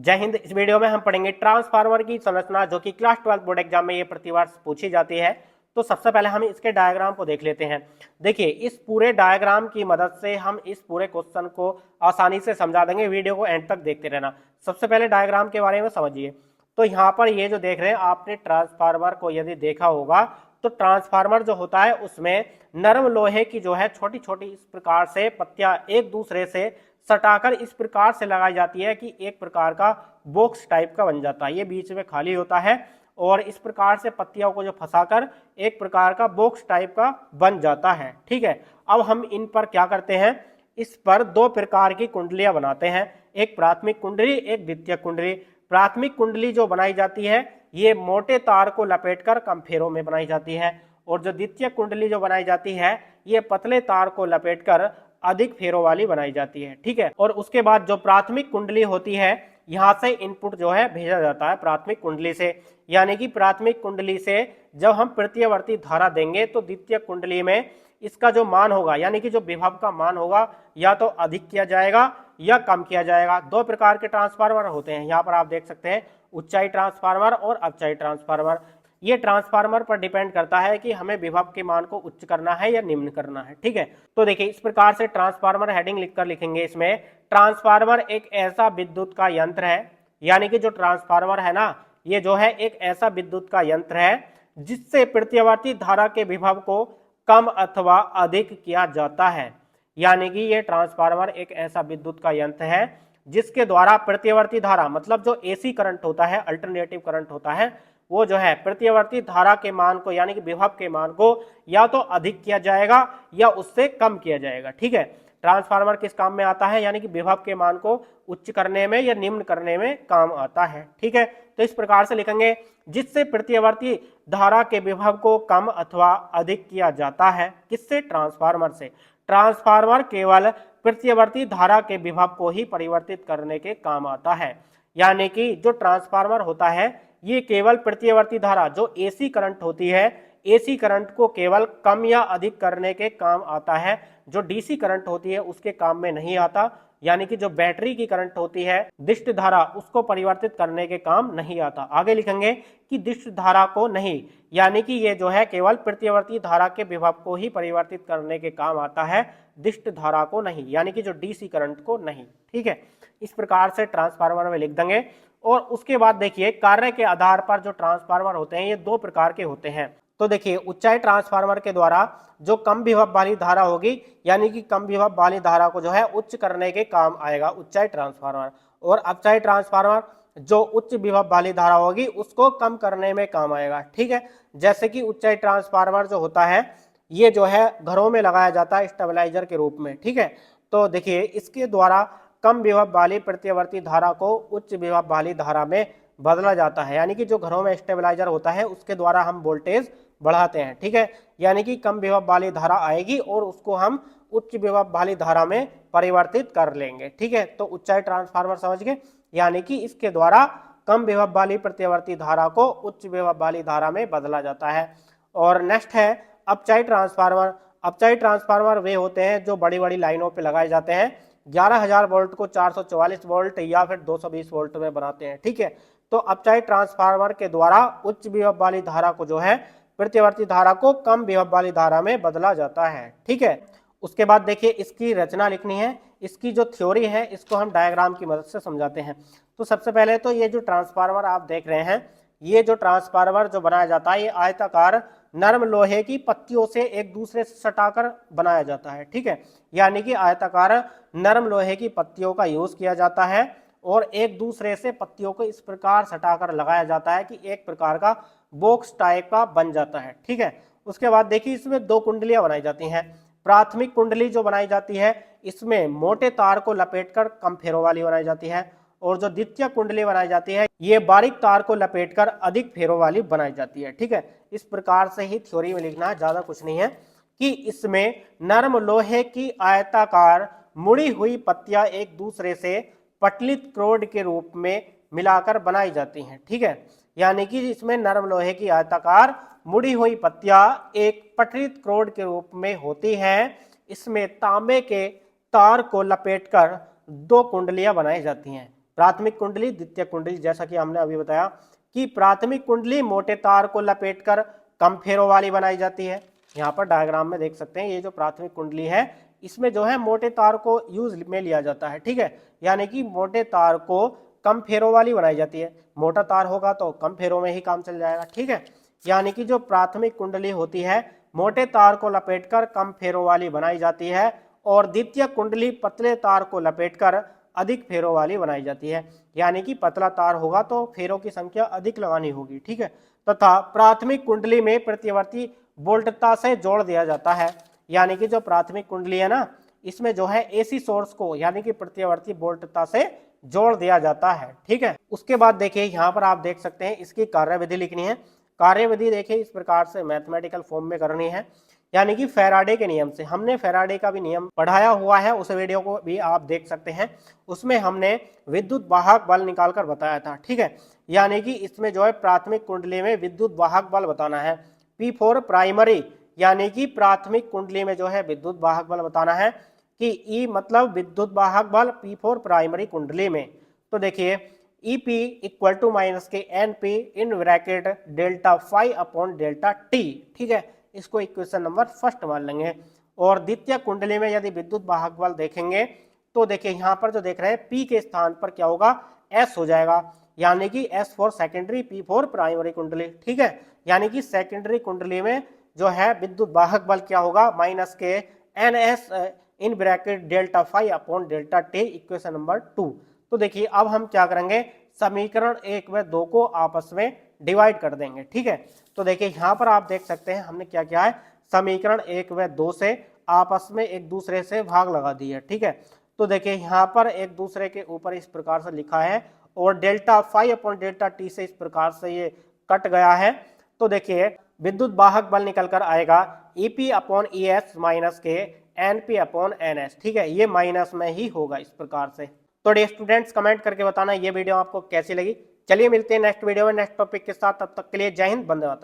जय हिंद। इस वीडियो में हम पढ़ेंगे ट्रांसफार्मर की संरचना, जो कि क्लास 12 बोर्ड एग्जाम में ये प्रतिवर्ष पूछी जाती है। तो सबसे पहले हम इसके डायग्राम को देख लेते हैं। देखिए, इस पूरे डायग्राम की मदद से हम इस पूरे क्वेश्चन को आसानी से समझा देंगे। वीडियो को एंड तक देखते रहना। सबसे पहले डायग्राम के बारे में समझिए। तो यहाँ पर ये जो देख रहे हैं आपने ट्रांसफार्मर को यदि देखा होगा, तो ट्रांसफार्मर जो होता है उसमें नरम लोहे की जो है छोटी छोटी इस प्रकार से पत्तियां एक दूसरे से सटाकर इस प्रकार से लगाई जाती है कि एक प्रकार का बॉक्स टाइप का बन जाता है। ये बीच में खाली होता है और इस प्रकार से पत्तियों को जो फंसाकर एक प्रकार का बॉक्स टाइप का बन जाता है। ठीक है, अब हम इन पर क्या करते हैं, इस पर दो प्रकार की कुंडलियां बनाते हैं, एक प्राथमिक कुंडली, एक द्वितीयक कुंडली। प्राथमिक कुंडली जो बनाई जाती है ये मोटे तार को लपेटकर कम फेरों में बनाई जाती है, और जो द्वितीयक कुंडली जो बनाई जाती है ये पतले तार को लपेटकर अधिक फेरों वाली बनाई जाती है। ठीक है, और उसके बाद जो प्राथमिक कुंडली होती है यहाँ से इनपुट जो है भेजा जाता है प्राथमिक कुंडली से, यानी कि प्राथमिक कुंडली से जब हम प्रत्यवर्ती धारा देंगे तो द्वितीय कुंडली में इसका जो मान होगा, यानी कि जो विभव का मान होगा, या तो अधिक किया जाएगा या कम किया जाएगा। दो प्रकार के ट्रांसफार्मर होते हैं, यहाँ पर आप देख सकते हैं उच्चाई ट्रांसफार्मर और अपचाई ट्रांसफार्मर। ये ट्रांसफार्मर पर डिपेंड करता है कि हमें विभव के मान को उच्च करना है या निम्न करना है। ठीक है, तो देखिए इस प्रकार से ट्रांसफार्मर हेडिंग लिखकर लिखेंगे इसमें। ट्रांसफार्मर एक ऐसा विद्युत का यंत्र है, यानी कि जो ट्रांसफार्मर है ना, ये जो है एक ऐसा विद्युत का यंत्र है जिससे प्रत्यवर्ती धारा के विभव को कम अथवा अधिक किया जाता है। यानी कि ये ट्रांसफार्मर एक ऐसा विद्युत का यंत्र है जिसके द्वारा प्रत्यवर्ती धारा, मतलब जो एसी करंट होता है, अल्टरनेटिव करंट होता है, वो जो है प्रत्यवर्ती धारा के मान को, यानी कि विभव के मान को या तो अधिक किया जाएगा या उससे कम किया जाएगा। ठीक है, ट्रांसफार्मर किस काम में आता है, यानी कि विभव के मान को उच्च करने में या निम्न करने में काम आता है। ठीक है, तो इस प्रकार से लिखेंगे, जिससे प्रत्यवर्ती धारा के विभव को कम अथवा अधिक किया जाता है। किससे? ट्रांसफार्मर से। ट्रांसफार्मर केवल प्रत्यवर्ती धारा के विभव को ही परिवर्तित करने के काम आता है, यानी कि जो ट्रांसफार्मर होता है ये केवल प्रत्यवर्ती धारा, जो एसी करंट होती है, एसी करंट को केवल कम या अधिक करने के काम आता है। जो डीसी करंट होती है उसके काम में नहीं आता, यानी कि जो बैटरी की करंट होती है दिष्ट धारा, उसको परिवर्तित करने के काम नहीं आता। आगे लिखेंगे कि दिष्ट धारा को नहीं, यानी कि ये जो है केवल प्रत्यवर्ती धारा के विभव को ही परिवर्तित करने के काम आता है, दिष्ट धारा को नहीं, यानी कि जो डीसी करंट को नहीं। ठीक है, इस प्रकार से ट्रांसफार्मर में लिख देंगे। और उसके बाद देखिए, कार्य के आधार पर जो ट्रांसफार्मर होते हैं ये दो प्रकार के होते हैं। तो देखिए, उच्चाई ट्रांसफार्मर के द्वारा जो कम विभव वाली धारा होगी, यानी कि कम विभव वाली धारा को जो है उच्च करने के काम आएगा उच्चाई ट्रांसफार्मर, और अपचाई ट्रांसफार्मर जो उच्च विभव वाली धारा होगी उसको कम करने में काम आएगा। ठीक है, जैसे कि उच्चाई ट्रांसफार्मर जो होता है ये जो है घरों में लगाया जाता है स्टेबलाइजर के रूप में। ठीक है, तो देखिए इसके द्वारा कम विभव वाली प्रत्यवर्ती धारा को उच्च विभव वाली धारा में बदला जाता है, यानी कि जो घरों में स्टेबलाइजर होता है उसके द्वारा हम वोल्टेज बढ़ाते हैं। ठीक है, यानी कि कम विभव वाली धारा आएगी और उसको हम उच्च विभव वाली धारा में परिवर्तित कर लेंगे। ठीक है, तो उच्चाई ट्रांसफार्मर समझ गए, यानी कि इसके द्वारा कम विभव वाली प्रत्यवर्ती धारा को उच्च विभव वाली धारा में बदला जाता है। और नेक्स्ट है अपचाई ट्रांसफार्मर। अपचाई ट्रांसफार्मर वे होते हैं जो बड़ी बड़ी लाइनों पर लगाए जाते हैं, 11,000 वोल्ट को 444 वोल्ट या फिर 220 वोल्ट में बनाते हैं। ठीक है, तो अपचाई ट्रांसफार्मर के द्वारा उच्च विभव वाली धारा को जो है प्रत्यवर्ती धारा को कम विभव वाली धारा में बदला जाता है। ठीक है, उसके बाद देखिए इसकी रचना लिखनी है, इसकी जो थ्योरी है इसको हम डायग्राम की मदद से समझाते हैं। तो सबसे पहले तो ये जो ट्रांसफार्मर आप देख रहे हैं, ये जो ट्रांसफार्मर जो बनाया जाता है ये आयताकार नरम लोहे की पत्तियों से एक दूसरे से सटाकर बनाया जाता है। ठीक है, यानी कि आयताकार नरम लोहे की पत्तियों का यूज किया जाता है और एक दूसरे से पत्तियों को इस प्रकार सटाकर लगाया जाता है कि एक प्रकार का बॉक्स टाइप का बन जाता है। ठीक है, उसके बाद देखिए इसमें दो कुंडलियां बनाई जाती हैं। प्राथमिक कुंडली जो बनाई जाती है इसमें मोटे तार को लपेटकर कम फेरों वाली बनाई जाती है, और जो द्वितीय कुंडली बनाई जाती है ये बारीक तार को लपेटकर अधिक फेरों वाली बनाई जाती है। ठीक है, इस प्रकार से ही थ्योरी में लिखना है, ज्यादा कुछ नहीं है, कि इसमें नरम लोहे की आयताकार मुड़ी हुई पत्तियां एक दूसरे से पटलित क्रोड के रूप में मिलाकर बनाई जाती हैं। ठीक है, यानी कि इसमें नरम लोहे की आयताकार मुड़ी हुई पत्तियां एक पटलित क्रोड के रूप में होती हैं। इसमें तांबे के तार को लपेटकर दो कुंडलियां बनाई जाती हैं, प्राथमिक कुंडली, द्वितीय कुंडली। जैसा कि हमने अभी बताया कि प्राथमिक कुंडली मोटे तार को लपेटकर कम फेरों वाली बनाई जाती है। यहाँ पर डायग्राम में देख सकते हैं, ये जो प्राथमिक कुंडली है इसमें जो है मोटे तार को यूज में लिया जाता है, ठीक है, यानी कि मोटे तार को कम फेरों वाली बनाई जाती है। मोटा तार होगा तो कम फेरों में ही काम चल जाएगा, ठीक है। यानी कि जो प्राथमिक कुंडली होती है मोटे तार को लपेटकर कम फेरों वाली बनाई जाती है, और द्वितीय कुंडली पतले तार को लपेटकर अधिक फेरों वाली बनाई जाती है। यानी कि पतला तार होगा तो फेरों की संख्या अधिक लगानी होगी, ठीक है। तथा प्राथमिक कुंडली में प्रत्यवर्ती वोल्टता से जोड़ दिया जाता है। यानी कि जो प्राथमिक कुंडली है ना, इसमें जो है एसी सोर्स को यानी कि प्रत्यवर्ती वोल्टता से जोड़ दिया जाता है, ठीक है। उसके बाद देखिए यहाँ पर आप देख सकते हैं इसकी कार्यविधि लिखनी है। कार्यविधि देखिए इस प्रकार से मैथमेटिकल फॉर्म में करनी है, यानी कि फैराडे के नियम से। हमने फैराडे का भी नियम पढ़ाया हुआ है, उस वीडियो को भी आप देख सकते हैं। उसमें हमने विद्युत वाहक बल निकालकर बताया था, ठीक है। यानी कि इसमें जो है प्राथमिक कुंडली में विद्युत वाहक बल बताना है P4 प्राइमरी, यानी कि प्राथमिक कुंडली में जो है विद्युत वाहक बल बताना है कि E मतलब विद्युत वाहक बल P4 प्राइमरी कुंडली में। तो देखिए EP इक्वल टू माइनस के NP in bracket delta phi upon delta t, ठीक है। इसको इक्वेशन नंबर फर्स्ट मान लेंगे। और द्वितीय कुंडली में यदि विद्युत वाहक बल देखेंगे तो देखिए यहाँ पर जो देख रहे हैं P के स्थान पर क्या होगा, S हो जाएगा, यानी कि S for secondary, P for primary कुंडली, ठीक है। यानी कि सेकेंडरी कुंडली में जो है विद्युत वाहक बल क्या होगा, माइनस के NS in bracket delta phi upon delta t, equation number 2। तो देखिए अब हम क्या करेंगे, समीकरण 1 व 2 को आपस में डिवाइड कर देंगे, ठीक है। तो देखिए यहाँ पर आप देख सकते हैं हमने क्या किया है, समीकरण 1 व 2 से आपस में एक दूसरे से भाग लगा दी है, ठीक है। तो देखिए यहाँ पर एक दूसरे के ऊपर इस प्रकार से लिखा है, और delta phi upon delta t से इस प्रकार से ये कट गया है। तो देखिए विद्युत वाहक बल निकल कर आएगा EP अपॉन ES माइनस के NP अपॉन NS, ठीक है। ये माइनस में ही होगा इस प्रकार से। तो डियर स्टूडेंट्स कमेंट करके बताना ये वीडियो आपको कैसी लगी। चलिए मिलते हैं नेक्स्ट वीडियो में नेक्स्ट टॉपिक के साथ, तब तक के लिए जय हिंद, वंदे मातरम।